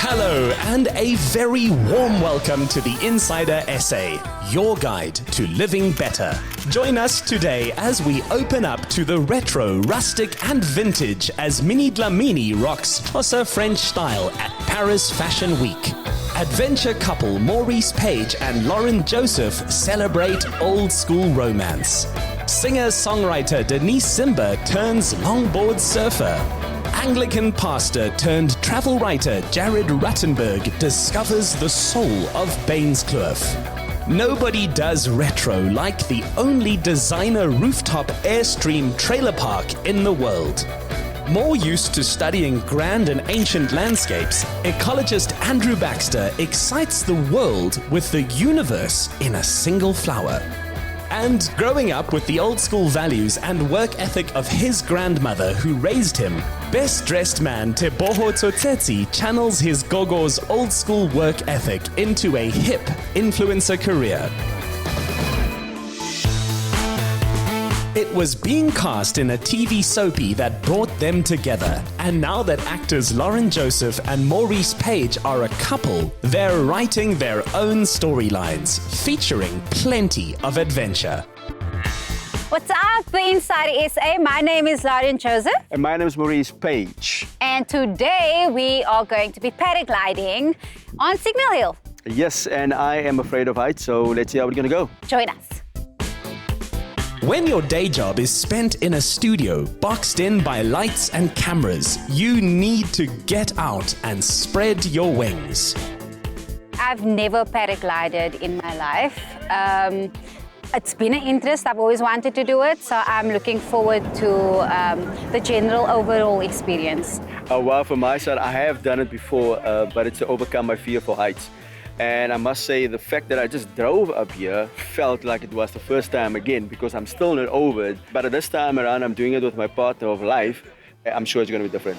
Hello, and a very warm welcome to the Insider Essay, your guide to living better. Join us today as we open up to the retro, rustic, and vintage as Minnie Dlamini rocks Xhosa-French style at Paris Fashion Week. Adventure couple Maurice Page and Lauren Joseph celebrate old school romance. Singer-songwriter Denise Zimba turns longboard surfer. Anglican pastor turned travel writer Jared Ruttenberg discovers the soul of Bainskloof. Nobody does retro like the only designer rooftop Airstream Trailer Park in the world. More used to studying grand and ancient landscapes, ecologist Andrew Baxter excites the world with the universe in a single flower. And growing up with the old school values and work ethic of his grandmother who raised him, best-dressed man Teboho Tsotetsi channels his gogo's old school work ethic into a hip influencer career. It was being cast in a TV soapie that brought them together. And now that actors Lauren Joseph and Maurice Page are a couple, they're writing their own storylines, featuring plenty of adventure. What's up, the Insider SA? My name is Lauren Joseph. And my name is Maurice Page. And today we are going to be paragliding on Signal Hill. Yes, and I am afraid of heights, so let's see how we're going to go. Join us. When your day job is spent in a studio, boxed in by lights and cameras, you need to get out and spread your wings. I've never paraglided in my life. It's been an interest. I've always wanted to do it, so I'm looking forward to the general overall experience. Well, from my side, I have done it before, but it's to overcome my fear for heights. And I must say, the fact that I just drove up here felt like it was the first time again, because I'm still not over it. But this time around, I'm doing it with my partner of life. I'm sure it's going to be different.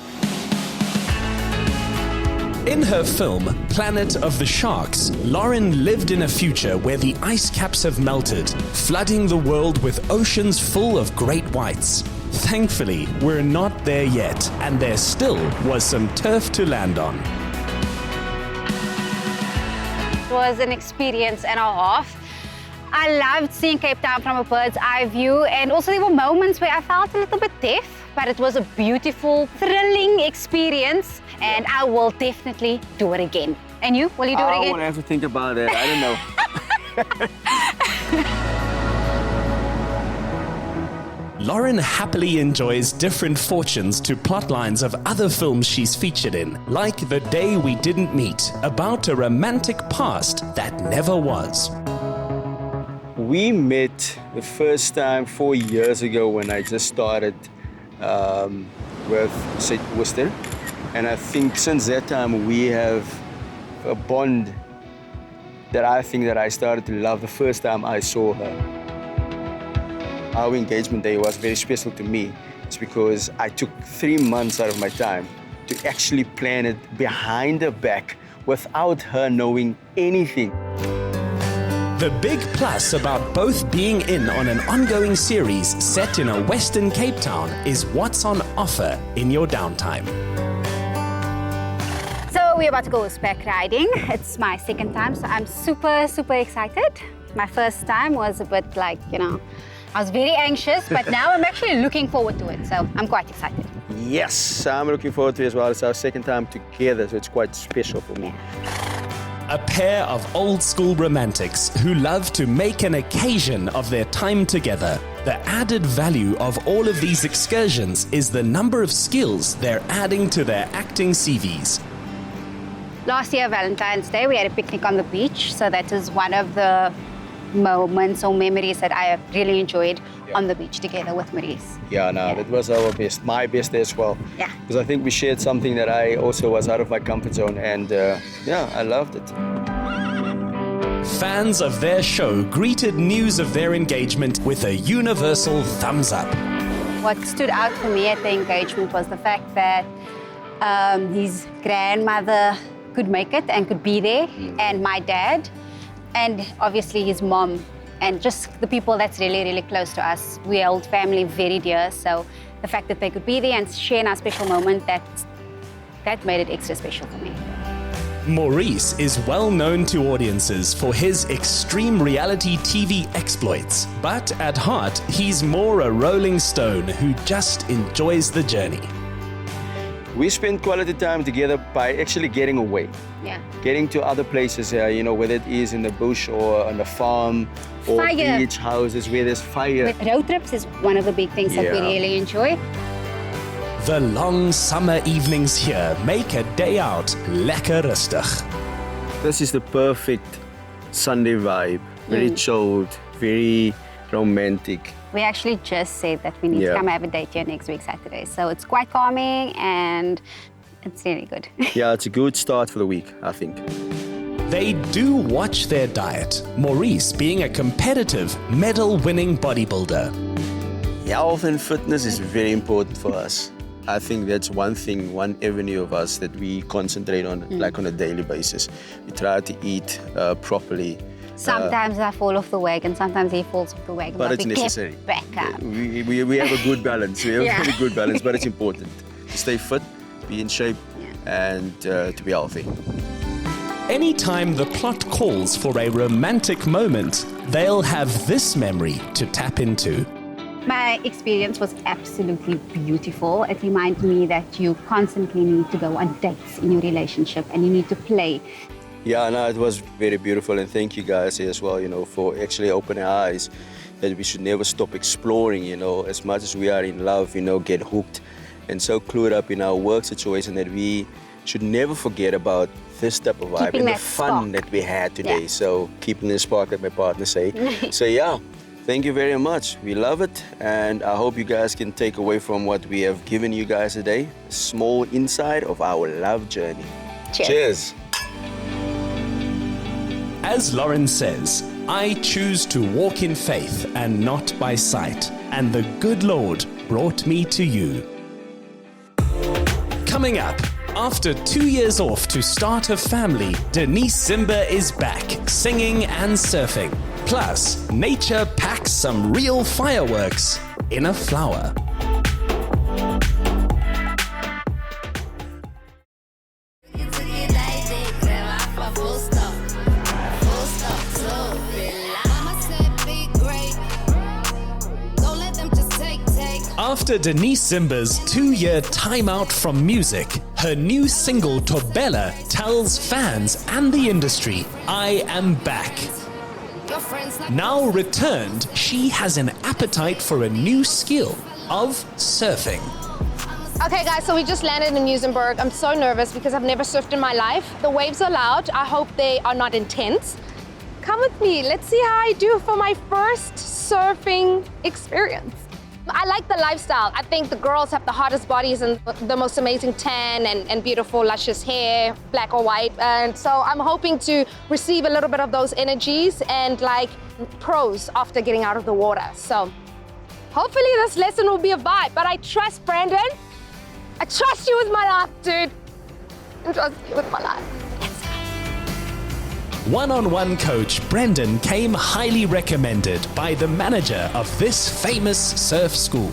In her film, Planet of the Sharks, Lauren lived in a future where the ice caps have melted, flooding the world with oceans full of great whites. Thankfully, we're not there yet, and there still was some turf to land on. It was an experience and a half. I loved seeing Cape Town from a bird's eye view, and also there were moments where I felt a little bit deaf, but it was a beautiful, thrilling experience, and I will definitely do it again. And you? Will you do it again? I won't have to think about it. I don't know. Lauren happily enjoys different fortunes to plotlines of other films she's featured in, like The Day We Didn't Meet, about a romantic past that never was. We met the first time 4 years ago when I just started with St. Worcester. And I think since that time we have a bond that I think that I started to love the first time I saw her. Our engagement day was very special to me. It's because I took 3 months out of my time to actually plan it behind her back without her knowing anything. The big plus about both being in on an ongoing series set in a Western Cape Town is what's on offer in your downtime. So we're about to go horseback riding. It's my second time, so I'm super, super excited. My first time was a bit like, I was very anxious, but now I'm actually looking forward to it, so I'm quite excited. Yes, I'm looking forward to it as well. It's our second time together, so it's quite special for me. A pair of old school romantics who love to make an occasion of their time together. The added value of all of these excursions is the number of skills they're adding to their acting CVs. Last year, Valentine's Day, we had a picnic on the beach, so that is one of the moments or memories that I have really enjoyed on the beach together with Maurice. That was our best, my best day as well. Yeah. Because I think we shared something that I also was out of my comfort zone, and I loved it. Fans of their show greeted news of their engagement with a universal thumbs up. What stood out for me at the engagement was the fact that his grandmother could make it and could be there, and my dad, and obviously his mom, and just the people that's really, really close to us. We hold family very dear, so the fact that they could be there and share in our special moment, that made it extra special for me. Maurice is well known to audiences for his extreme reality TV exploits, but at heart, he's more a rolling stone who just enjoys the journey. We spend quality time together by actually getting away. Yeah. Getting to other places, you know, whether it is in the bush or on the farm or Fire. beach houses where there's fire. Road trips is one of the big things that we Yeah. really enjoy. The long summer evenings here make a day out lekker rustig. This is the perfect Sunday vibe. Very chilled, very romantic. We actually just said that we need to Yeah. come have a date here next week, Saturday. So it's quite calming and it's really good. Yeah, it's a good start for the week, I think. They do watch their diet, Maurice being a competitive, medal-winning bodybuilder. Health and fitness is very important for us. I think that's one thing, one avenue of us that we concentrate on, like on a daily basis. We try to eat properly. Sometimes I fall off the wagon, sometimes he falls off the wagon. But it's we necessary. Get back up. We have a good balance. We have Yeah. a very good balance, but it's important to stay fit, be in shape, and to be healthy. Anytime the plot calls for a romantic moment, they'll have this memory to tap into. My experience was absolutely beautiful. It reminded me that you constantly need to go on dates in your relationship and you need to play. Yeah, no, it was very beautiful, and thank you guys as well, you know, for actually opening our eyes that we should never stop exploring, you know, as much as we are in love, you know, get hooked and so clued up in our work situation that we should never forget about this type of vibe Keeping and the that fun spark. that we had today. Yeah. So keeping the spark, like my partner say. So yeah, thank you very much. We love it, and I hope you guys can take away from what we have given you guys today a small insight of our love journey. Cheers. Cheers. As Lauren says, I choose to walk in faith and not by sight, and the good Lord brought me to you. Coming up, after 2 years off to start a family, Denise Zimba is back, singing and surfing. Plus, nature packs some real fireworks in a flower. After Denise Zimba's 2-year timeout from music, her new single Tobella tells fans and the industry, I am back. Now returned, she has an appetite for a new skill of surfing. Okay guys, so we just landed in Muizenberg. I'm so nervous because I've never surfed in my life. The waves are loud. I hope they are not intense. Come with me, let's see how I do for my first surfing experience. I like the lifestyle. I think the girls have the hottest bodies and the most amazing tan and beautiful, luscious hair, black or white. And so I'm hoping to receive a little bit of those energies and like pros after getting out of the water. So hopefully this lesson will be a vibe, but I trust Brandon. I trust you with my life, dude. I trust you with my life. One-on-one coach Brendan came highly recommended by the manager of this famous surf school.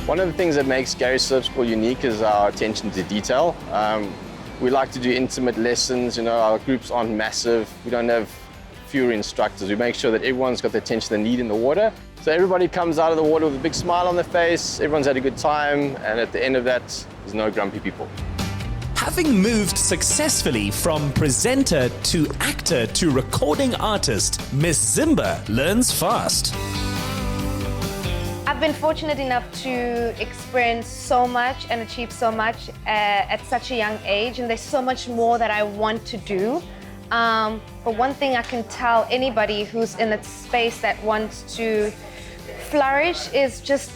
One of the things that makes Gary Surf School unique is our attention to detail. We like to do intimate lessons, you know, our groups aren't massive, we don't have fewer instructors. We make sure that everyone's got the attention they need in the water. So everybody comes out of the water with a big smile on their face, everyone's had a good time, and at the end of that, there's no grumpy people. Having moved successfully from presenter to actor to recording artist, Miss Zimba learns fast. I've been fortunate enough to experience so much and achieve so much at such a young age, and there's so much more that I want to do. But one thing I can tell anybody who's in a space that wants to flourish is just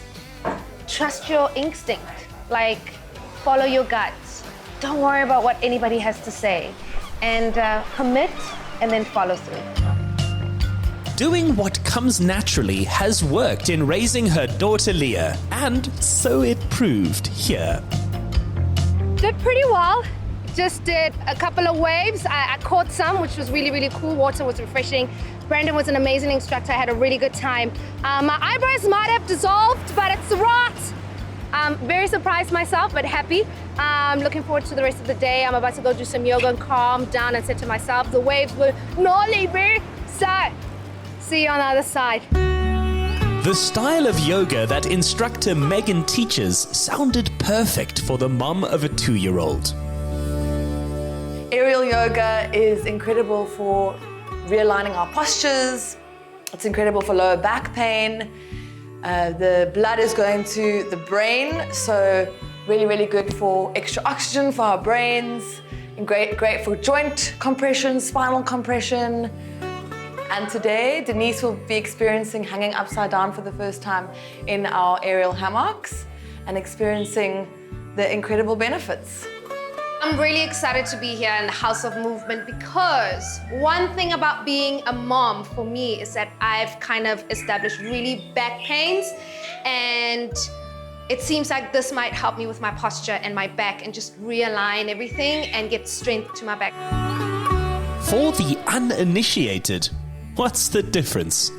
trust your instinct. Like, follow your gut. Don't worry about what anybody has to say, and commit and then follow through. Doing what comes naturally has worked in raising her daughter Leah, and so it proved here. Did pretty well. Just did a couple of waves. I caught some, which was really, really cool. Water was refreshing. Brandon was an amazing instructor. I had a really good time. My eyebrows might have dissolved, but it's right. Very surprised myself, but happy. I'm looking forward to the rest of the day. I'm about to go do some yoga and calm down and said to myself, the waves will not leave me. So, see you on the other side. The style of yoga that instructor Megan teaches sounded perfect for the mom of a 2-year-old. Aerial yoga is incredible for realigning our postures. It's incredible for lower back pain. The blood is going to the brain, so really, really good for extra oxygen for our brains, and great for joint compression, spinal compression. And today, Denise will be experiencing hanging upside down for the first time in our aerial hammocks and experiencing the incredible benefits. I'm really excited to be here in the House of Movement because one thing about being a mom for me is that I've kind of established really back pains, and it seems like this might help me with my posture and my back and just realign everything and get strength to my back. For the uninitiated, what's the difference?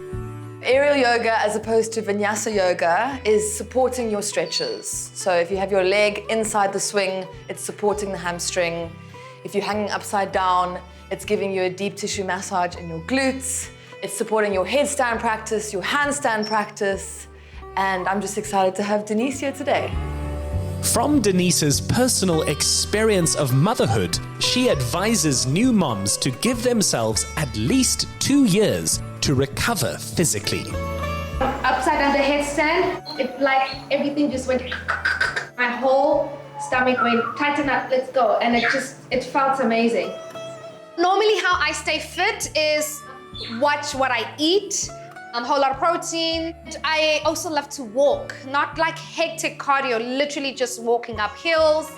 Aerial yoga, as opposed to vinyasa yoga, is supporting your stretches. So if you have your leg inside the swing, it's supporting the hamstring. If you're hanging upside down, it's giving you a deep tissue massage in your glutes. It's supporting your headstand practice, your handstand practice. And I'm just excited to have Denise here today. From Denise's personal experience of motherhood, she advises new moms to give themselves at least 2 years to recover physically. Upside down the headstand, it's like everything just went, my whole stomach went, tighten up, let's go. And it felt amazing. Normally how I stay fit is watch what I eat, a whole lot of protein. I also love to walk, not like hectic cardio, literally just walking up hills.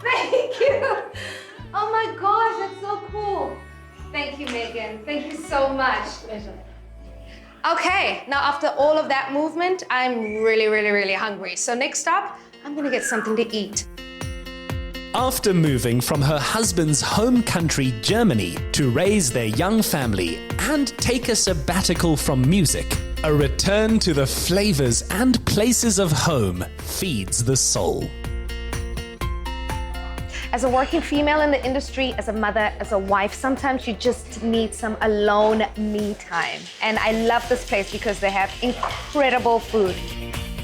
Thank you. Oh my gosh, that's so cool. Thank you, Megan. Thank you so much. Pleasure. Okay, now after all of that movement, I'm really, really, really hungry. So next stop, I'm gonna get something to eat. After moving from her husband's home country, Germany, to raise their young family and take a sabbatical from music, a return to the flavors and places of home feeds the soul. As a working female in the industry, as a mother, as a wife, sometimes you just need some alone me time. And I love this place because they have incredible food.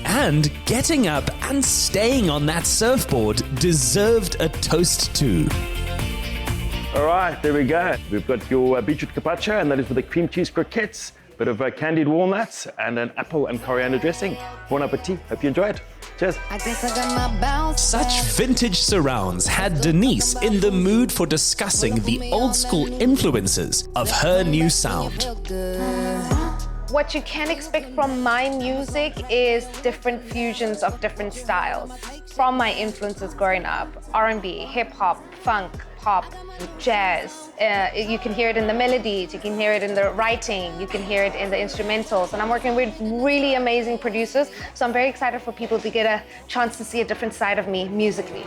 And getting up and staying on that surfboard deserved a toast too. All right, there we go. We've got your beetroot carpaccio, and that is with the cream cheese croquettes, bit of candied walnuts, and an apple and coriander dressing. Bon appetit. Hope you enjoy it. Cheers. Such vintage surrounds had Denise in the mood for discussing the old school influences of her new sound. What you can expect from my music is different fusions of different styles. From my influences growing up, R&B, hip-hop, funk, pop, jazz. You can hear it in the melodies, you can hear it in the writing, you can hear it in the instrumentals. And I'm working with really amazing producers, so I'm very excited for people to get a chance to see a different side of me musically.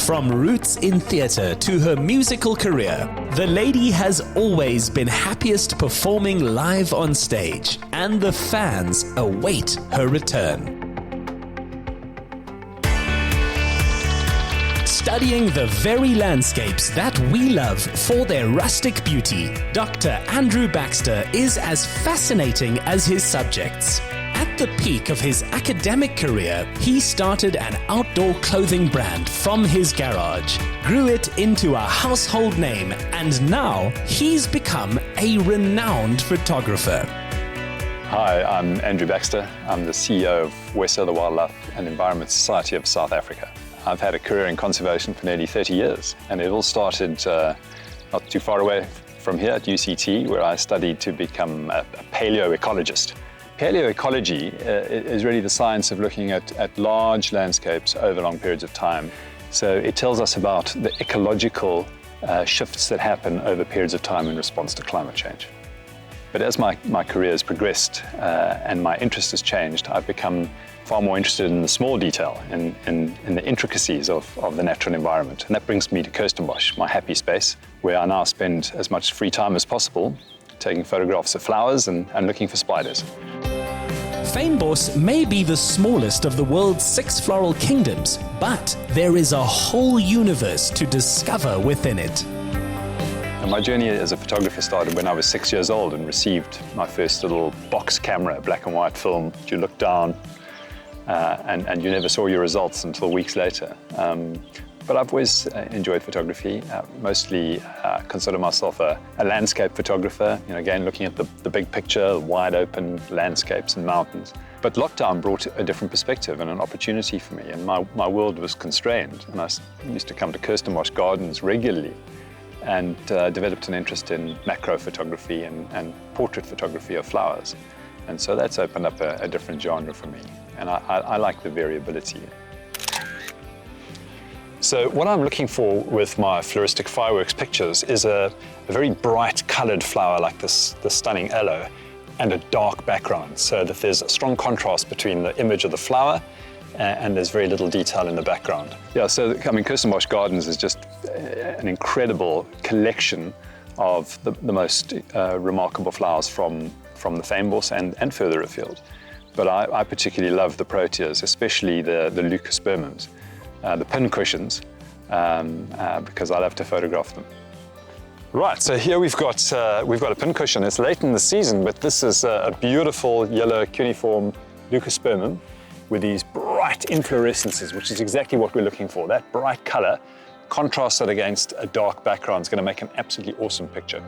From roots in theatre to her musical career, the lady has always been happiest performing live on stage, and the fans await her return. Studying the very landscapes that we love for their rustic beauty, Dr. Andrew Baxter is as fascinating as his subjects. At the peak of his academic career, he started an outdoor clothing brand from his garage, grew it into a household name, and now he's become a renowned photographer. Hi, I'm Andrew Baxter. I'm the CEO of West the Wildlife and Environment Society of South Africa. I've had a career in conservation for nearly 30 years, and it all started not too far away from here at UCT, where I studied to become a paleoecologist. Paleoecology is really the science of looking at large landscapes over long periods of time. So it tells us about the ecological shifts that happen over periods of time in response to climate change. But as my career has progressed and my interest has changed, I've become far more interested in the small detail, in the intricacies of the natural environment. And that brings me to Kirstenbosch, my happy space, where I now spend as much free time as possible taking photographs of flowers and looking for spiders. Fynbos may be the smallest of the world's 6 floral kingdoms, but there is a whole universe to discover within it. And my journey as a photographer started when I was 6 years old and received my first little box camera, black and white film. You look down and you never saw your results until weeks later. But I've always enjoyed photography, mostly consider myself a landscape photographer, again, looking at the big picture, wide open landscapes and mountains. But lockdown brought a different perspective and an opportunity for me, and my world was constrained. And I used to come to Kirstenbosch Gardens regularly and developed an interest in macro photography and portrait photography of flowers. And so that's opened up a different genre for me, and I like the variability. So what I'm looking for with my floristic fireworks pictures is a very bright coloured flower like this stunning aloe and a dark background, so that there's a strong contrast between the image of the flower and there's very little detail in the background. Yeah, so Kirstenbosch Gardens is just an incredible collection of the most remarkable flowers from the Fynbos and further afield. But I particularly love the proteas, especially the leucospermums. The pincushions, because I love to photograph them. Right, so here we've got a pincushion. It's late in the season, but this is a beautiful yellow cuneiform leucospermum with these bright inflorescences, which is exactly what we're looking for. That bright color contrasted against a dark background is going to make an absolutely awesome picture.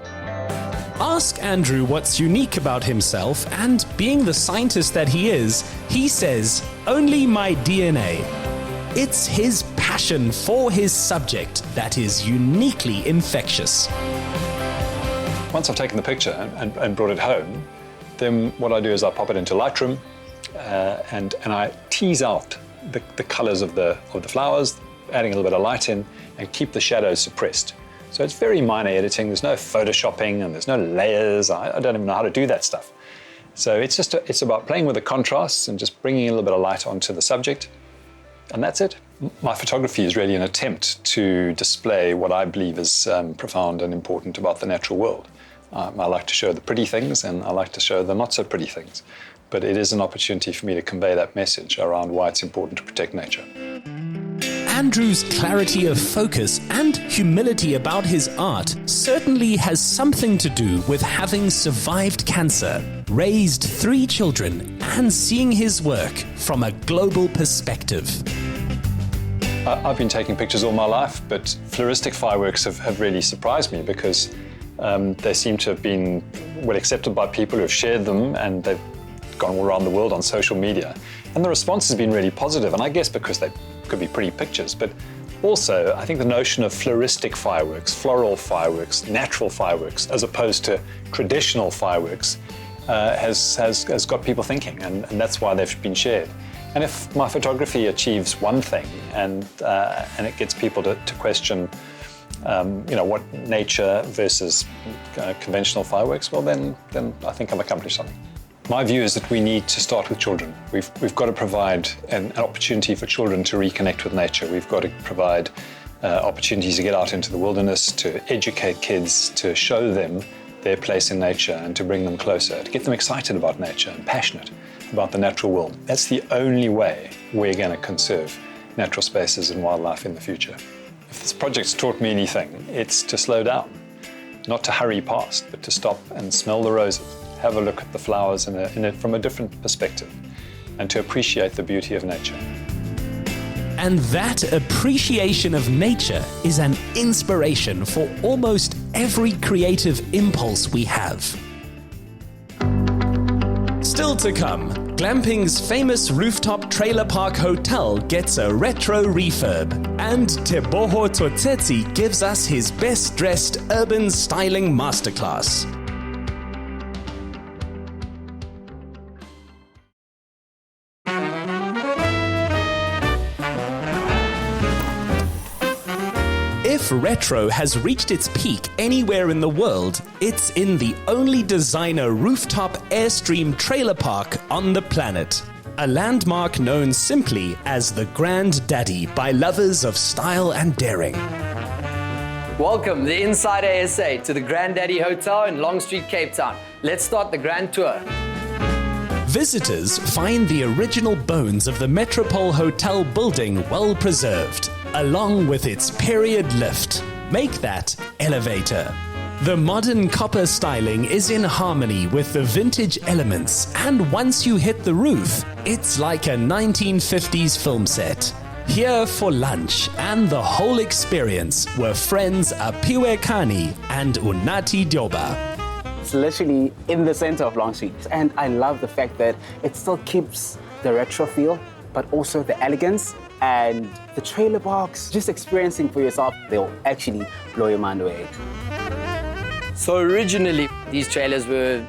Ask Andrew what's unique about himself, and being the scientist that he is, he says, "Only my DNA." It's his passion for his subject that is uniquely infectious. Once I've taken the picture and brought it home, then what I do is I pop it into Lightroom and I tease out the colors of the flowers, adding a little bit of light in, and keep the shadows suppressed. So it's very minor editing. There's no photoshopping and there's no layers. I don't even know how to do that stuff. So it's about playing with the contrasts and just bringing a little bit of light onto the subject. And that's it. My photography is really an attempt to display what I believe is profound and important about the natural world. I like to show the pretty things and I like to show the not so pretty things. But it is an opportunity for me to convey that message around why it's important to protect nature. Andrew's clarity of focus and humility about his art certainly has something to do with having survived cancer, raised 3 children, and seeing his work from a global perspective. I've been taking pictures all my life, but floristic fireworks have really surprised me because they seem to have been well accepted by people who have shared them, and they've gone all around the world on social media. And the response has been really positive, and I guess because they could be pretty pictures, but also I think the notion of floristic fireworks, floral fireworks, natural fireworks, as opposed to traditional fireworks, has got people thinking, and that's why they've been shared. And if my photography achieves one thing, and it gets people to question, what nature versus conventional fireworks, well, then I think I've accomplished something. My view is that we need to start with children. We've got to provide an opportunity for children to reconnect with nature. We've got to provide opportunities to get out into the wilderness, to educate kids, to show them their place in nature and to bring them closer, to get them excited about nature and passionate about the natural world. That's the only way we're going to conserve natural spaces and wildlife in the future. If this project's taught me anything, it's to slow down, not to hurry past, but to stop and smell the roses, have a look at the flowers from a different perspective, and to appreciate the beauty of nature. And that appreciation of nature is an inspiration for almost every creative impulse we have. Still to come, Glamping's famous rooftop trailer park hotel gets a retro refurb, and Teboho Tsotetsi gives us his best dressed urban styling masterclass. If retro has reached its peak anywhere in the world, it's in the only designer rooftop Airstream Trailer Park on the planet. A landmark known simply as the Granddaddy by lovers of style and daring. Welcome, the Inside ASA, to the Granddaddy Hotel in Long Street, Cape Town. Let's start the grand tour. Visitors find the original bones of the Metropole Hotel building well preserved, along with its period lift. Make that elevator. The modern copper styling is in harmony with the vintage elements, and once you hit the roof, it's like a 1950s film set. Here for lunch and the whole experience were friends Apiwe Kani and Unati Dioba. It's literally in the center of Long Street, and I love the fact that it still keeps the retro feel, but also the elegance and the trailer parks. Just experiencing for yourself, they'll actually blow your mind away. So originally, these trailers were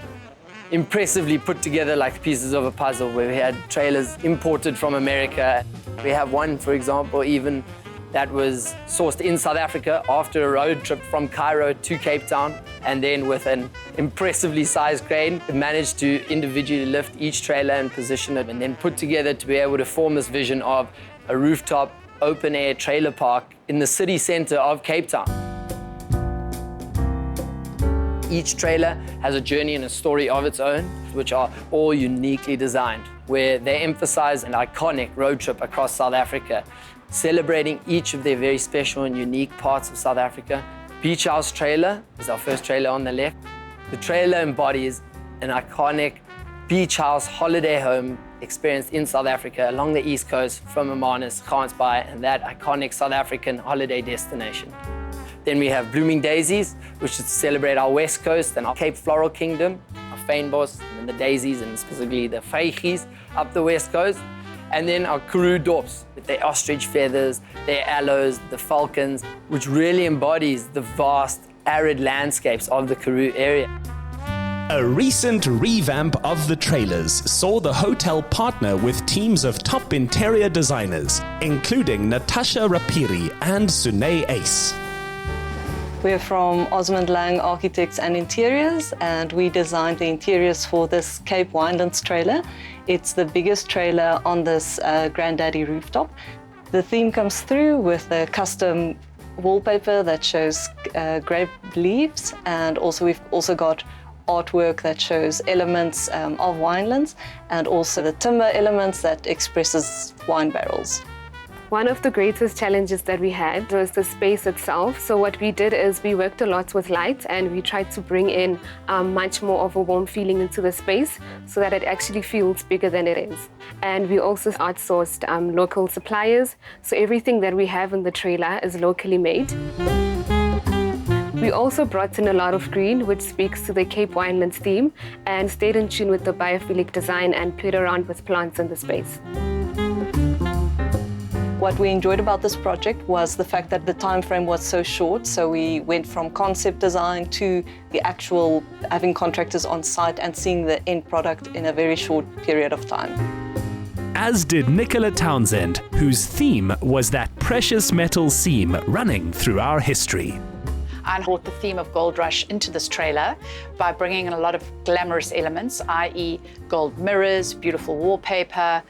impressively put together like pieces of a puzzle, where we had trailers imported from America. We have one, for example, even that was sourced in South Africa after a road trip from Cairo to Cape Town, and then with an impressively sized crane, it managed to individually lift each trailer and position it, and then put together to be able to form this vision of a rooftop, open-air trailer park in the city center of Cape Town. Each trailer has a journey and a story of its own, which are all uniquely designed, where they emphasize an iconic road trip across South Africa, celebrating each of their very special and unique parts of South Africa. Beach House Trailer is our first trailer on the left. The trailer embodies an iconic beach house holiday home experienced in South Africa along the East Coast from Hermanus, Gansbaai, and that iconic South African holiday destination. Then we have Blooming Daisies, which is to celebrate our West Coast and our Cape Floral Kingdom, our fynbos, and the daisies, and specifically the vygies up the West Coast. And then our Karoo Dorps, with their ostrich feathers, their aloes, the falcons, which really embodies the vast, arid landscapes of the Karoo area. A recent revamp of the trailers saw the hotel partner with teams of top interior designers, including Natasha Rapiri and Sune Ace. We're from Osmond Lang Architects and Interiors, and we designed the interiors for this Cape Winelands trailer. It's the biggest trailer on this Granddaddy rooftop. The theme comes through with a custom wallpaper that shows grape leaves, and we've also got artwork that shows elements of winelands, and also the timber elements that expresses wine barrels. One of the greatest challenges that we had was the space itself. So what we did is we worked a lot with light, and we tried to bring in much more of a warm feeling into the space so that it actually feels bigger than it is. And we also outsourced local suppliers. So everything that we have in the trailer is locally made. We also brought in a lot of green, which speaks to the Cape Winelands theme, and stayed in tune with the biophilic design and played around with plants in the space. What we enjoyed about this project was the fact that the time frame was so short, so we went from concept design to the actual having contractors on site and seeing the end product in a very short period of time. As did Nicola Townsend, whose theme was that precious metal seam running through our history. I brought the theme of Gold Rush into this trailer by bringing in a lot of glamorous elements, i.e. gold mirrors, beautiful wallpaper,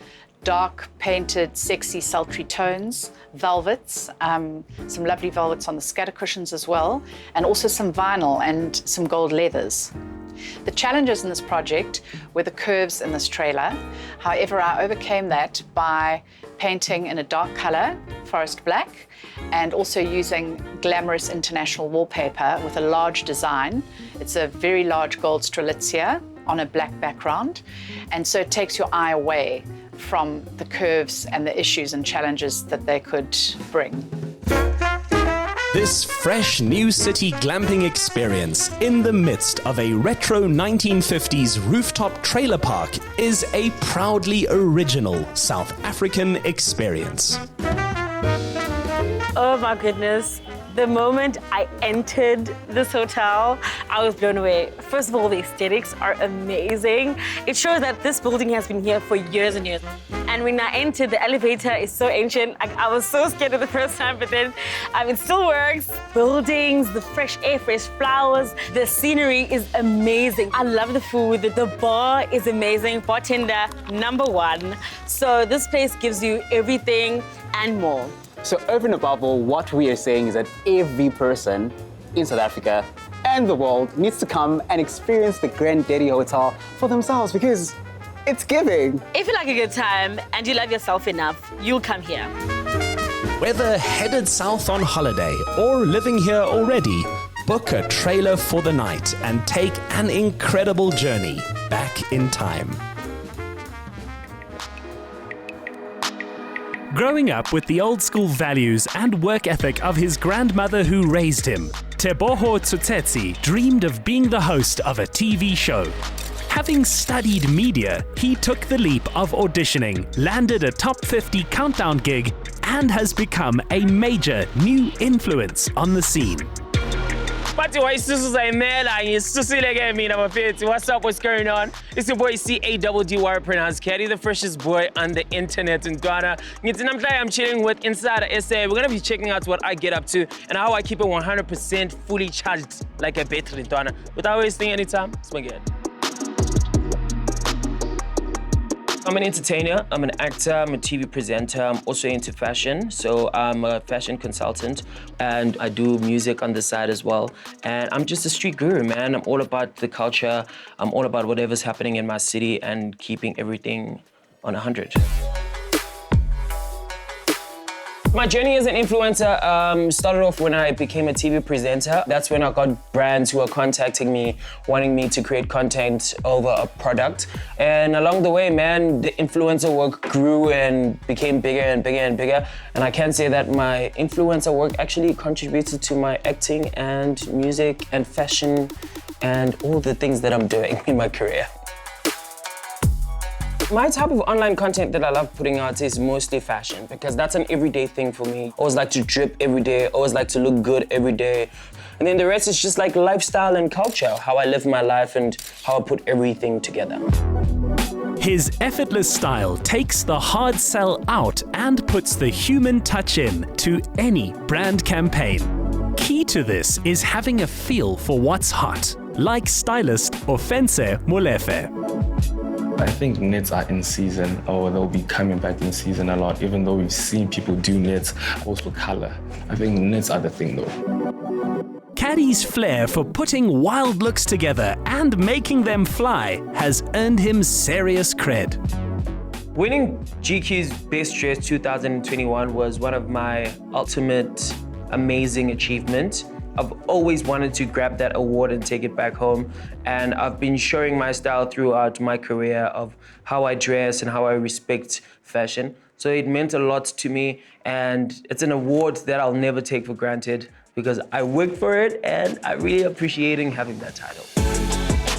dark painted, sexy, sultry tones, velvets, some lovely velvets on the scatter cushions as well, and also some vinyl and some gold leathers. The challenges in this project were the curves in this trailer. However, I overcame that by painting in a dark color, forest black, and also using glamorous international wallpaper with a large design. It's a very large gold strelitzia on a black background, and so it takes your eye away from the curves and the issues and challenges that they could bring. This fresh new city glamping experience in the midst of a retro 1950s rooftop trailer park is a proudly original South African experience. Oh my goodness. The moment I entered this hotel, I was blown away. First of all, the aesthetics are amazing. It shows that this building has been here for years and years. And when I entered, the elevator is so ancient. I was so scared the first time, but then it still works. Buildings, the fresh air, fresh flowers. The scenery is amazing. I love the food. The bar is amazing. Bartender, #1. So this place gives you everything and more. So over and above all, what we are saying is that every person in South Africa and the world needs to come and experience the Granddaddy Hotel for themselves, because It's giving. If you like a good time and you love yourself enough, you'll come here. Whether headed south on holiday or living here already, book a trailer for the night and take an incredible journey back in time. Growing up with the old school values and work ethic of his grandmother who raised him, Teboho Tsotetsi dreamed of being the host of a TV show. Having studied media, he took the leap of auditioning, landed a top 50 countdown gig, and has become a major new influence on the scene. What's up, what's going on? It's your boy C-A-D-D-Y, pronounced Caddy, the freshest boy on the internet in Ghana. I'm chilling with Insider SA. We're gonna be checking out what I get up to and how I keep it 100% fully charged like a battery in Ghana. Without wasting any time, swing it. I'm an entertainer, I'm an actor, I'm a TV presenter, I'm also into fashion. So I'm a fashion consultant and I do music on the side as well. And I'm just a street guru, man. I'm all about the culture. I'm all about whatever's happening in my city and keeping everything on 100. My journey as an influencer started off when I became a TV presenter. That's when I got brands who were contacting me, wanting me to create content over a product. And along the way, man, the influencer work grew and became bigger and bigger and bigger. And I can say that my influencer work actually contributed to my acting and music and fashion and all the things that I'm doing in my career. My type of online content that I love putting out is mostly fashion because that's an everyday thing for me. I always like to drip every day, always like to look good every day. And then the rest is just like lifestyle and culture, how I live my life and how I put everything together. His effortless style takes the hard sell out and puts the human touch in to any brand campaign. Key to this is having a feel for what's hot, like stylist Ofense Molefe. I think knits are in season, or they'll be coming back in season a lot, even though we've seen people do knits, also color. I think knits are the thing though. Caddy's flair for putting wild looks together and making them fly has earned him serious cred. Winning GQ's Best Dress 2021 was one of my ultimate amazing achievements. I've always wanted to grab that award and take it back home. And I've been showing my style throughout my career of how I dress and how I respect fashion. So it meant a lot to me. And it's an award that I'll never take for granted because I worked for it and I'm really appreciating having that title.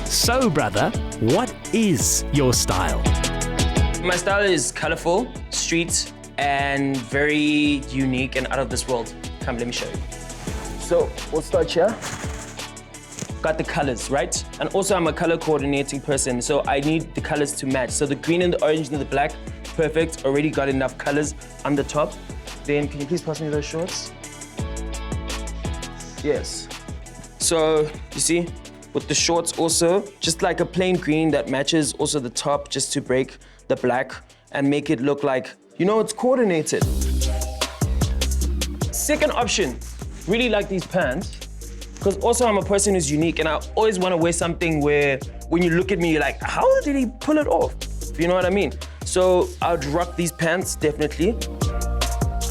So, brother, what is your style? My style is colorful, street, and very unique and out of this world. Come, let me show you. So we'll start here. Got the colors, right? And also I'm a color coordinating person, so I need the colors to match. So the green and the orange and the black, perfect. Already got enough colors on the top. Then can you please pass me those shorts? Yes. So you see, with the shorts also, just like a plain green that matches also the top just to break the black and make it look like, you know, it's coordinated. Second option. Really like these pants, because also I'm a person who's unique and I always want to wear something where when you look at me, you're like, how did he pull it off? You know what I mean? So I'd rock these pants, definitely.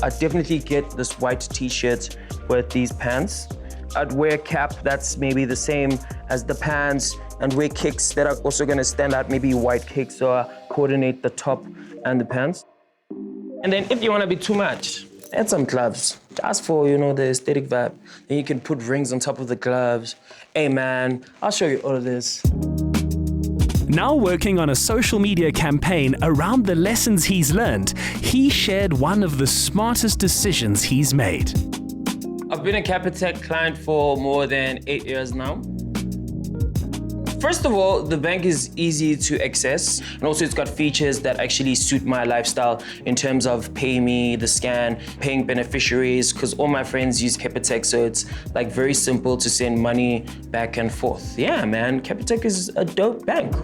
I'd definitely get this white t-shirt with these pants. I'd wear a cap that's maybe the same as the pants and wear kicks that are also going to stand out, maybe white kicks, so I coordinate the top and the pants. And then if you want to be too much, add some gloves. Ask for, you know, the aesthetic vibe. Then you can put rings on top of the gloves. Hey man, I'll show you all of this. Now working on a social media campaign around the lessons he's learned, he shared one of the smartest decisions he's made. I've been a Capitec client for more than 8 years now. First of all, the bank is easy to access, and also it's got features that actually suit my lifestyle in terms of pay me, the scan, paying beneficiaries, because all my friends use Capitec, so it's like very simple to send money back and forth. Yeah, man, Capitec is a dope bank.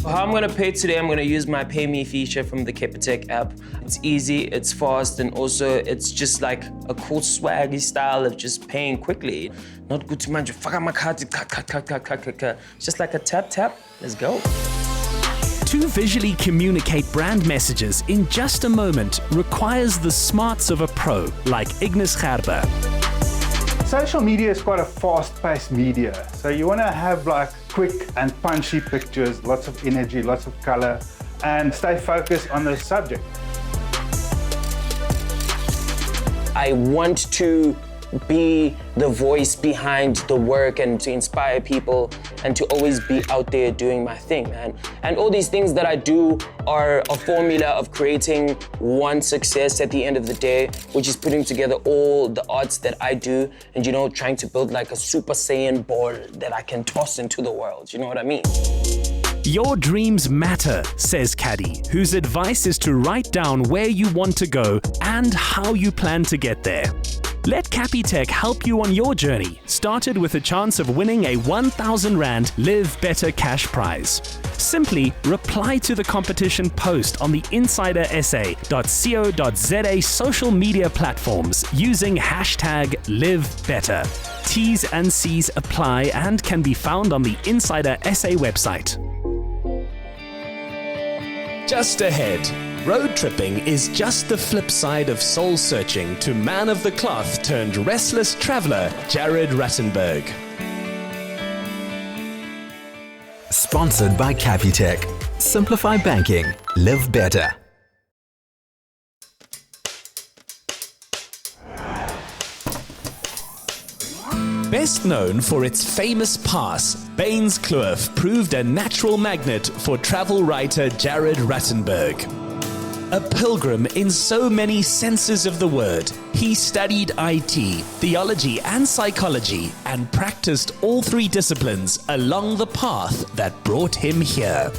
How I'm gonna pay today, I'm gonna use my Pay Me feature from the Capitec app. It's easy, it's fast, and also it's just like a cool swaggy style of just paying quickly. Not good to manage, fuck out my card, cut. It's just like a tap, let's go. To visually communicate brand messages in just a moment requires the smarts of a pro like Ignis Gerber. Social media is quite a fast-paced media, so you want to have like quick and punchy pictures, lots of energy, lots of color, and stay focused on the subject. I want to be the voice behind the work and to inspire people and to always be out there doing my thing, man. And all these things that I do are a formula of creating one success at the end of the day, which is putting together all the arts that I do and, you know, trying to build like a Super Saiyan ball that I can toss into the world, you know what I mean? Your dreams matter, says Caddy, whose advice is to write down where you want to go and how you plan to get there. Let Capitec help you on your journey, started with a chance of winning a 1,000 Rand Live Better cash prize. Simply reply to the competition post on the insidersa.co.za social media platforms using #LiveBetter. T's and C's apply and can be found on the Insider SA website. Just ahead, road tripping is just the flip side of soul searching to man of the cloth turned restless traveler Jared Ruttenberg. Sponsored by Capitec. Simplify banking. Live better. Best known for its famous pass, Bainskloof proved a natural magnet for travel writer Jared Ruttenberg. A pilgrim in so many senses of the word, he studied IT, theology and psychology and practiced all three disciplines along the path that brought him here.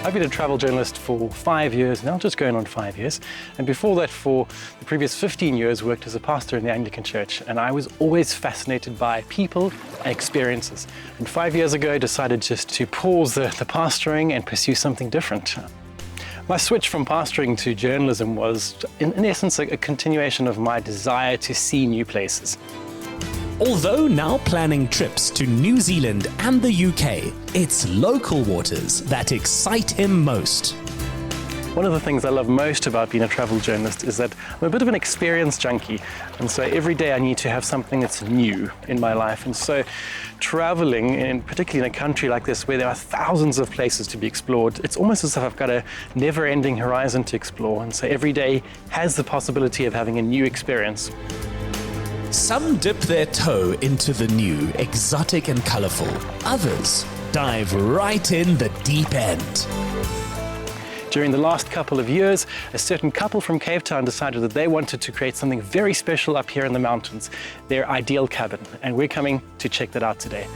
I've been a travel journalist for 5 years now, just going on 5 years. And before that, for the previous 15 years, worked as a pastor in the Anglican church. And I was always fascinated by people and experiences. And 5 years ago, I decided just to pause the pastoring and pursue something different. My switch from pastoring to journalism was, in essence, a continuation of my desire to see new places. Although now planning trips to New Zealand and the UK, it's local waters that excite him most. One of the things I love most about being a travel journalist is that I'm a bit of an experience junkie. And so every day I need to have something that's new in my life. And so traveling, and particularly in a country like this where there are thousands of places to be explored, it's almost as if I've got a never-ending horizon to explore. And so every day has the possibility of having a new experience. Some dip their toe into the new, exotic and colorful. Others dive right in the deep end. During the last couple of years, a certain couple from Cape Town decided that they wanted to create something very special up here in the mountains, their ideal cabin. And we're coming to check that out today.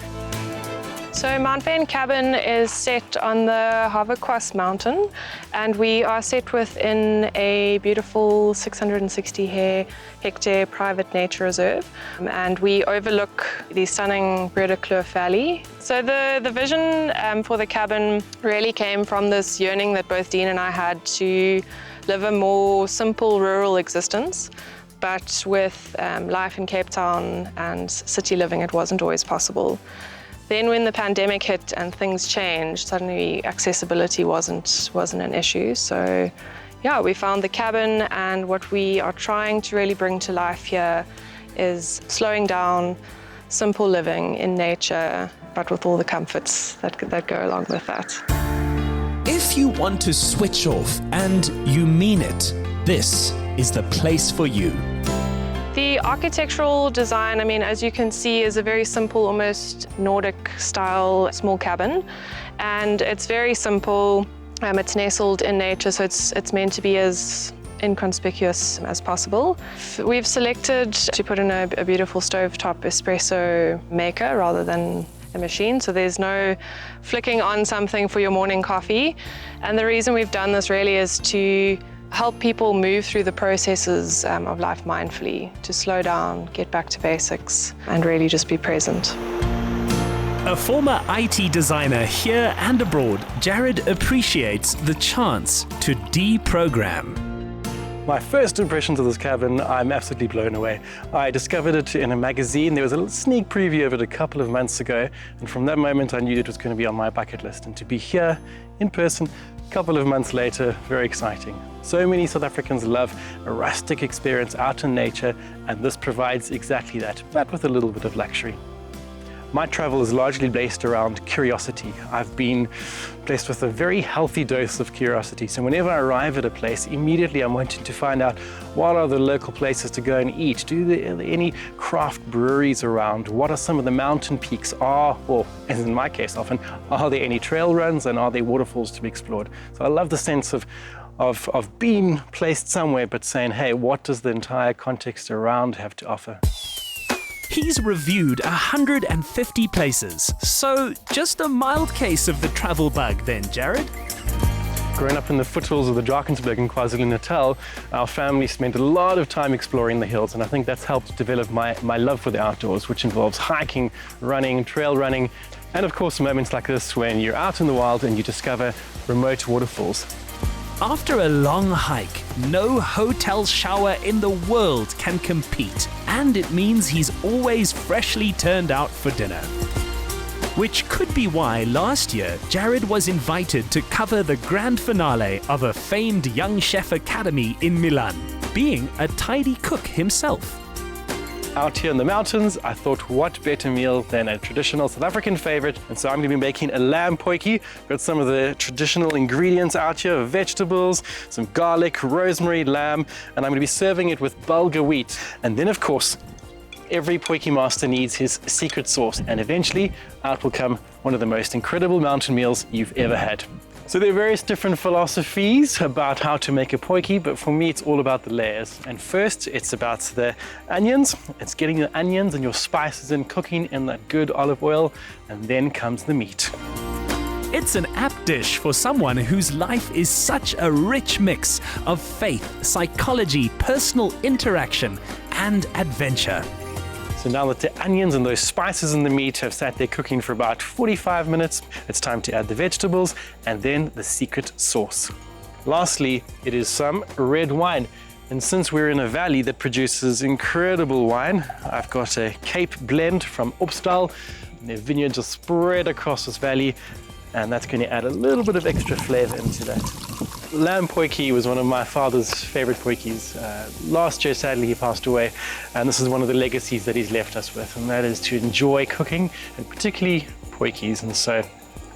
So Mount Bain Cabin is set on the Haverkwas mountain, and we are set within a beautiful 660-hectare private nature reserve, and we overlook the stunning Breedekloof Valley. So the vision for the cabin really came from this yearning that both Dean and I had to live a more simple rural existence. But with life in Cape Town and city living, it wasn't always possible. Then when the pandemic hit and things changed, suddenly accessibility wasn't an issue. So yeah, we found the cabin, and what we are trying to really bring to life here is slowing down, simple living in nature, but with all the comforts that go along with that. If you want to switch off, and you mean it, this is the place for you. The architectural design, I mean, as you can see, is a very simple, almost Nordic style small cabin. And it's very simple. It's nestled in nature, so it's meant to be as inconspicuous as possible. We've selected to put in a beautiful stovetop espresso maker rather than a machine, so there's no flicking on something for your morning coffee. And the reason we've done this really is to help people move through the processes of life mindfully, to slow down, get back to basics, and really just be present. A former IT designer here and abroad, Jared appreciates the chance to deprogram. My first impressions of this cabin, I'm absolutely blown away. I discovered it in a magazine. There was a little sneak preview of it a couple of months ago, and from that moment I knew it was going to be on my bucket list. And to be here in person a couple of months later, very exciting. So many South Africans love a rustic experience out in nature, and this provides exactly that, but with a little bit of luxury. My travel is largely based around curiosity. I've been blessed with a very healthy dose of curiosity. So whenever I arrive at a place, immediately I'm wanting to find out what are the local places to go and eat. Are there any craft breweries around? What are some of the mountain peaks? Or as in my case often, are there any trail runs and are there waterfalls to be explored? So I love the sense of being placed somewhere but saying, hey, what does the entire context around have to offer? He's reviewed 150 places, so just a mild case of the travel bug then, Jared? Growing up in the foothills of the Drakensberg in KwaZulu-Natal, our family spent a lot of time exploring the hills, and I think that's helped develop my love for the outdoors, which involves hiking, running, trail running, and of course moments like this when you're out in the wild and you discover remote waterfalls. After a long hike, no hotel shower in the world can compete, and it means he's always freshly turned out for dinner. Which could be why last year Jared was invited to cover the grand finale of a famed Young Chef Academy in Milan, being a tidy cook himself. Out here in the mountains, I thought what better meal than a traditional South African favorite, and so I'm going to be making a lamb potjie. Got some of the traditional ingredients out here, vegetables, some garlic, rosemary, lamb, and I'm going to be serving it with bulgur wheat. And then of course, every potjie master needs his secret sauce, and eventually out will come one of the most incredible mountain meals you've ever had. So there are various different philosophies about how to make a potjie, but for me it's all about the layers. And first it's about the onions. It's getting the onions and your spices in, cooking in that good olive oil, and then comes the meat. It's an apt dish for someone whose life is such a rich mix of faith, psychology, personal interaction, and adventure. So now that the onions and those spices in the meat have sat there cooking for about 45 minutes, it's time to add the vegetables and then the secret sauce. Lastly, it is some red wine. And since we're in a valley that produces incredible wine, I've got a Cape blend from Opstal. Their vineyards are spread across this valley, and that's going to add a little bit of extra flavor into that. Lamb potjie was one of my father's favorite potjies. Last year, sadly, he passed away, and this is one of the legacies that he's left us with, and that is to enjoy cooking, and particularly potjies, and so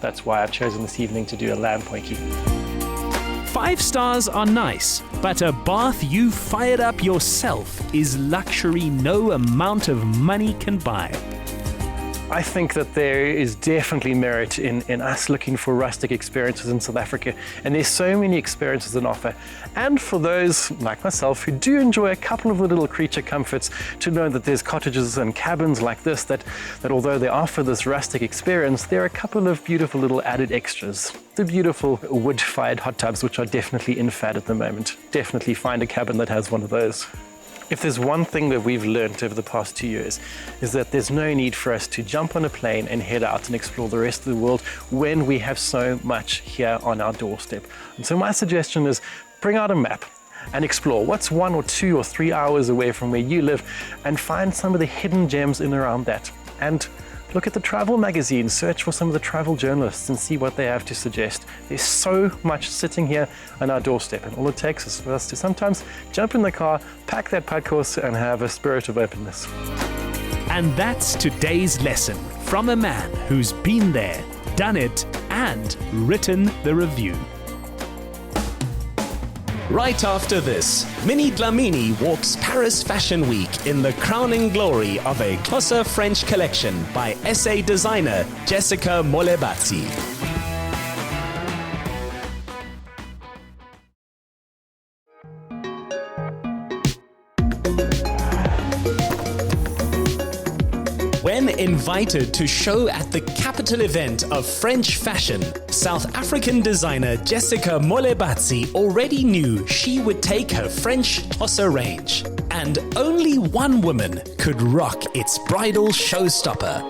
that's why I've chosen this evening to do a lamb potjie. 5 stars are nice, but a bath you fired up yourself is luxury no amount of money can buy. I think that there is definitely merit in us looking for rustic experiences in South Africa, and there's so many experiences on offer. And for those like myself who do enjoy a couple of the little creature comforts, to know that there's cottages and cabins like this that although they offer this rustic experience, there are a couple of beautiful little added extras. The beautiful wood-fired hot tubs, which are definitely in fad at the moment. Definitely find a cabin that has one of those. If there's one thing that we've learned over the past 2 years, is that there's no need for us to jump on a plane and head out and explore the rest of the world when we have so much here on our doorstep. And so my suggestion is bring out a map and explore what's 1 or 2 or 3 hours away from where you live, and find some of the hidden gems in and around that. And look at the travel magazines, search for some of the travel journalists and see what they have to suggest. There's so much sitting here on our doorstep, and all it takes is for us to sometimes jump in the car, pack that padcourse, and have a spirit of openness. And that's today's lesson from a man who's been there, done it, and written the review. Right after this, Minnie Dlamini walks Paris Fashion Week in the crowning glory of a Xhosa-French collection by SA designer Jessica Molebatsi. When invited to show at the capital event of French fashion, South African designer Jessica Molebatsi already knew she would take her French Xhosa range, and only one woman could rock its bridal showstopper.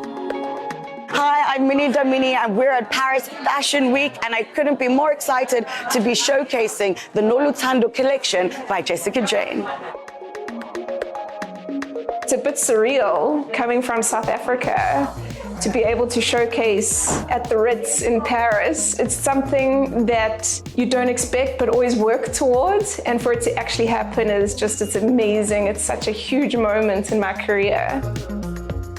Hi, I'm Minnie Dlamini and we're at Paris Fashion Week and I couldn't be more excited to be showcasing the Noluthando collection by Jessica Jane. It's a bit surreal coming from South Africa to be able to showcase at the Ritz in Paris. It's something that you don't expect but always work towards, and for it to actually happen it's amazing. It's such a huge moment in my career.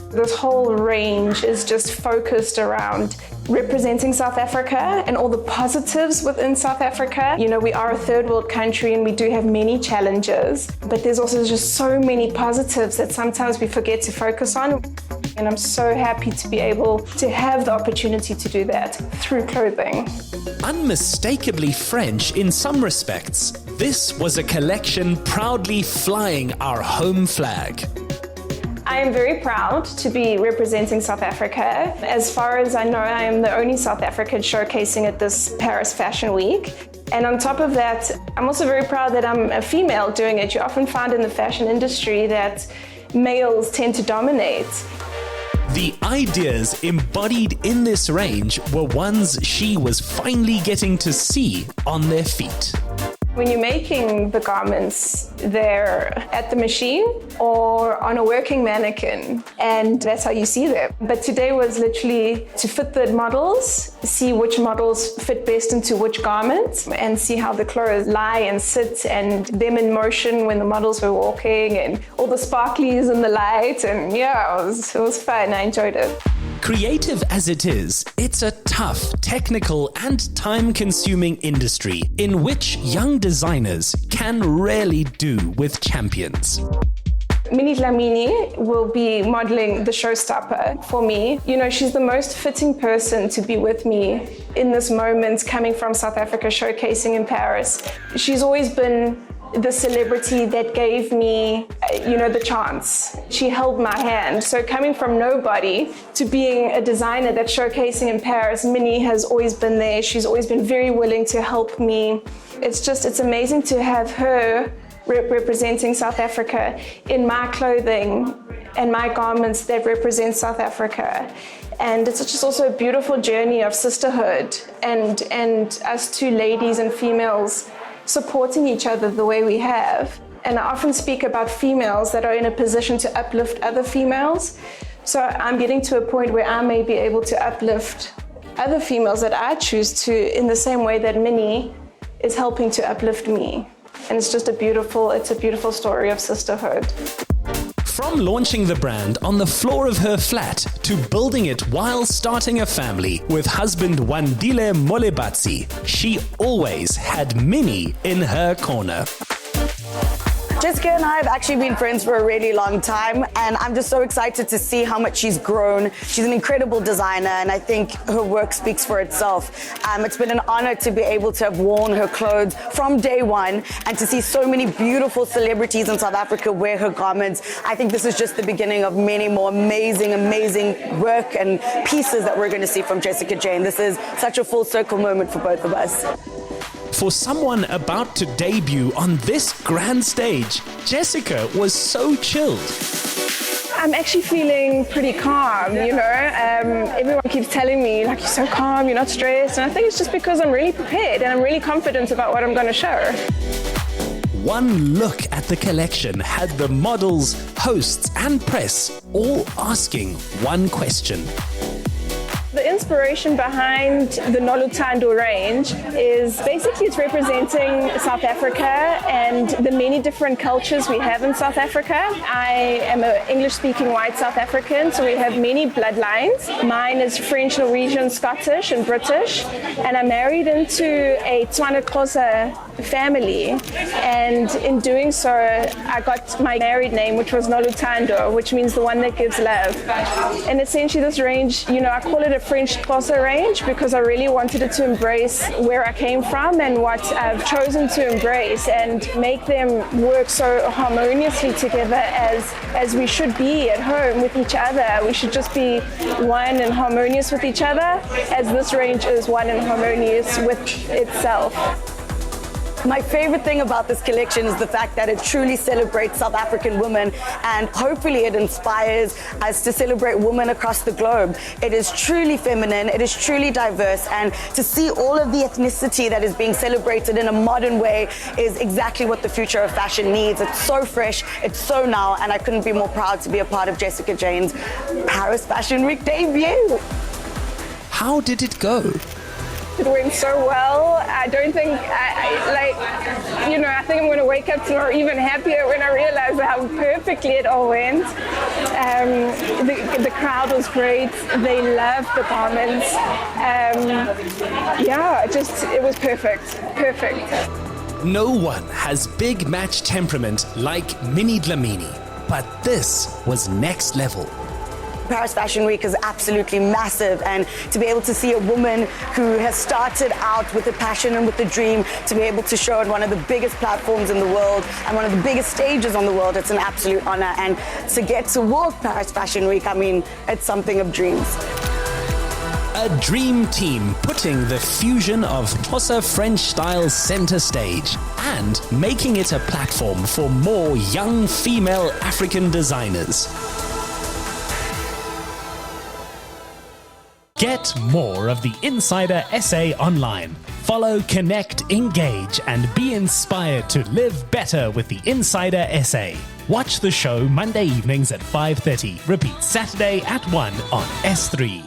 This whole range is just focused around representing South Africa and all the positives within South Africa. You know, we are a third world country and we do have many challenges, but there's also just so many positives that sometimes we forget to focus on. And I'm so happy to be able to have the opportunity to do that through clothing. Unmistakably French in some respects, this was a collection proudly flying our home flag. I am very proud to be representing South Africa. As far as I know, I am the only South African showcasing at this Paris Fashion Week. And on top of that, I'm also very proud that I'm a female doing it. You often find in the fashion industry that males tend to dominate. The ideas embodied in this range were ones she was finally getting to see on their feet. When you're making the garments, they're at the machine or on a working mannequin, and that's how you see them. But today was literally to fit the models, see which models fit best into which garment, and see how the clothes lie and sit, and them in motion when the models were walking, and all the sparklies in the light, and yeah, it was fun. I enjoyed it. Creative as it is, it's a tough, technical and time-consuming industry in which young designers can rarely do with champions. Minnie Dlamini will be modeling the showstopper for me. You know, she's the most fitting person to be with me in this moment coming from South Africa showcasing in Paris. She's always been the celebrity that gave me, the chance. She held my hand. So coming from nobody to being a designer that's showcasing in Paris, Minnie has always been there. She's always been very willing to help me. It's amazing to have her representing South Africa in my clothing and my garments that represent South Africa. And it's just also a beautiful journey of sisterhood and us two ladies and females supporting each other the way we have. And I often speak about females that are in a position to uplift other females. So I'm getting to a point where I may be able to uplift other females that I choose to in the same way that Minnie is helping to uplift me. And it's just a beautiful story of sisterhood. From launching the brand on the floor of her flat to building it while starting a family with husband Wandile Molebatsi, she always had Minnie in her corner. Jessica and I have actually been friends for a really long time, and I'm just so excited to see how much she's grown. She's an incredible designer, and I think her work speaks for itself. It's been an honor to be able to have worn her clothes from day one and to see so many beautiful celebrities in South Africa wear her garments. I think this is just the beginning of many more amazing work and pieces that we're going to see from Jessica Jane. This is such a full circle moment for both of us. For someone about to debut on this grand stage, Jessica was so chilled. I'm actually feeling pretty calm, everyone keeps telling me, you're so calm, you're not stressed, and I think it's just because I'm really prepared and I'm really confident about what I'm going to show. One look at the collection had the models, hosts and press all asking one question. The inspiration behind the Noluthando range is basically it's representing South Africa and the many different cultures we have in South Africa. I am an English-speaking white South African, so we have many bloodlines. Mine is French, Norwegian, Scottish and British, and I'm married into a Xhosa family, and in doing so I got my married name, which was Noluthando, which means the one that gives love. And essentially this range, I call it a French Xhosa range because I really wanted it to embrace where I came from and what I've chosen to embrace and make them work so harmoniously together as we should be at home with each other. We should just be one and harmonious with each other, as this range is one and harmonious with itself. My favorite thing about this collection is the fact that it truly celebrates South African women, and hopefully it inspires us to celebrate women across the globe. It is truly feminine, it is truly diverse, and to see all of the ethnicity that is being celebrated in a modern way is exactly what the future of fashion needs. It's so fresh, it's so now, and I couldn't be more proud to be a part of Jessica Jane's Paris Fashion Week debut. How did it go? It went so well. I don't think, I think I'm going to wake up tomorrow even happier when I realize how perfectly it all went. The crowd was great. They loved the garments. It was perfect. Perfect. No one has big match temperament like Minnie Dlamini, but this was next level. Paris Fashion Week is absolutely massive, and to be able to see a woman who has started out with a passion and with a dream to be able to show on one of the biggest platforms in the world and one of the biggest stages on the world, it's an absolute honor. And to get to walk Paris Fashion Week, I mean, it's something of dreams. A dream team putting the fusion of Xhosa-French style center stage and making it a platform for more young female African designers. Get more of the Insider SA online. Follow, connect, engage, and be inspired to live better with the Insider SA. Watch the show Monday evenings at 5:30. Repeat Saturday at 1 on S3.